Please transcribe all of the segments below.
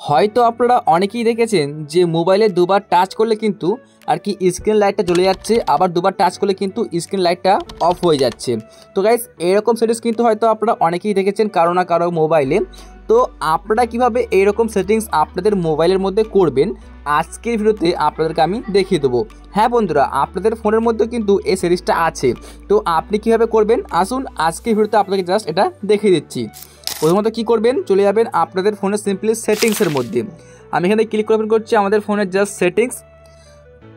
হয়তো আপনারা অনেকেই দেখেছেন যে মোবাইলে দুবার টাচ করলে কিন্তু আর কি স্ক্রিন লাইটটা জ্বলে যাচ্ছে, আবার দুবার টাচ করলে কিন্তু স্ক্রিন লাইটটা অফ হয়ে যাচ্ছে। তো গাইস এরকম সেটিংস কিন্তু হয়তো আপনারা অনেকেই দেখেছেন কারো না কারো মোবাইলে। তো আপনারা কিভাবে এইরকম সেটিংস আপনাদের মোবাইলের মধ্যে করবেন আজকের ভিডিওতে আপনাদেরকে আমি দেখিয়ে দেবো। হ্যাঁ বন্ধুরা, আপনাদের ফোনের মধ্যে কিন্তু এই সেটিংসটা আছে। তো আপনি কিভাবে করবেন আসুন আজকের ভিডিওতে আপনাকে জাস্ট এটা দেখিয়ে দিচ্ছি। প্রথমত কী করবেন, চলে যাবেন আপনাদের ফোনের সিম্পলি সেটিংসের মধ্যে। আমি এখানে ক্লিক করছি আমাদের ফোনের জাস্ট সেটিংস।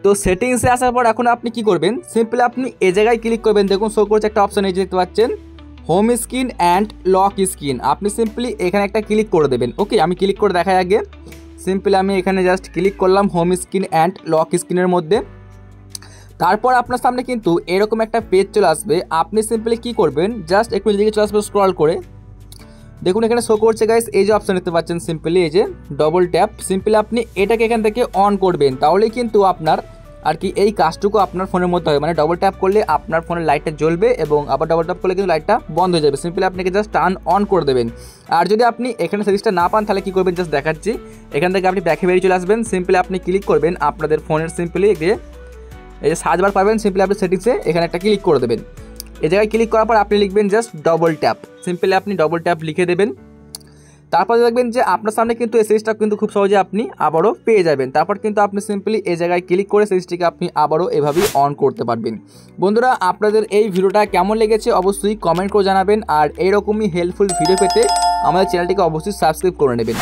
তো সেটিংসে আসার পর এখন আপনি কি করবেন, সিম্পলি আপনি এই জায়গায় ক্লিক করবেন। দেখুন শো করছে একটা অপশন, এই যে দেখতে পাচ্ছেন home screen and lock screen. আপনি সিম্পলি এখানে একটা ক্লিক করে দেবেন। ওকে, আমি ক্লিক করে দেখাই আগে। সিম্পলি আমি এখানে জাস্ট ক্লিক করলাম হোম স্ক্রিন অ্যান্ড লক স্ক্রিনের মধ্যে। তারপর আপনার সামনে কিন্তু এরকম একটা পেজ চলে আসবে। আপনি সিম্পলি কি করবেন, জাস্ট একটু এদিকে চলে আসবে স্ক্রল করে। দেখুন এখানে শো করছে গাইস এই যে অপশন দেখতে পাচ্ছেন, সিম্পলি এই যে ডবল ট্যাপ। সিম্পলি আপনি এটাকে এখান থেকে অন করবেন, তাহলেই কিন্তু আপনার আর কি এই কাজটুকু আপনার ফোনের মধ্যে হবে। মানে ডবল ট্যাপ করলে আপনার ফোনের লাইটটা জ্বলবে এবং আবার ডবল ট্যাপ করলে কিন্তু লাইটটা বন্ধ হয়ে যাবে। সিম্পলি আপনাকে জাস্ট টার্ন অন করে দেবেন। আর যদি আপনি এখানে সেটিংসটা না পান তাহলে কী করবেন, জাস্ট দেখাচ্ছি। এখান থেকে আপনি ব্যাকে বেরিয়ে চলে আসবেন। সিম্পলি আপনি ক্লিক করবেন আপনাদের ফোনের সিম্পলি এই যে সার্চ বার পাবেন, সিম্পলি আপনি সেটিংসে এখানে একটা ক্লিক করে দেবেন। এই জায়গায় ক্লিক করার পর আপনি লিখবেন জাস্ট ডবল ট্যাপ। সিম্পলি আপনি ডবল ট্যাপ লিখে দেবেন। তারপর দেখবেন যে আপনার সামনে কিন্তু এই সিরিজটা কিন্তু খুব সহজে আপনি আবারও পেয়ে যাবেন। তারপর কিন্তু আপনি সিম্পলি এই জায়গায় ক্লিক করে সিরিজটিকে আপনি আবারও এভাবেই অন করতে পারবেন। বন্ধুরা, আপনাদের এই ভিডিওটা কেমন লেগেছে অবশ্যই কমেন্ট করে জানাবেন। আর এইরকমই হেল্পফুল ভিডিও পেতে আমাদের চ্যানেলটিকে অবশ্যই সাবস্ক্রাইব করে নেবেন।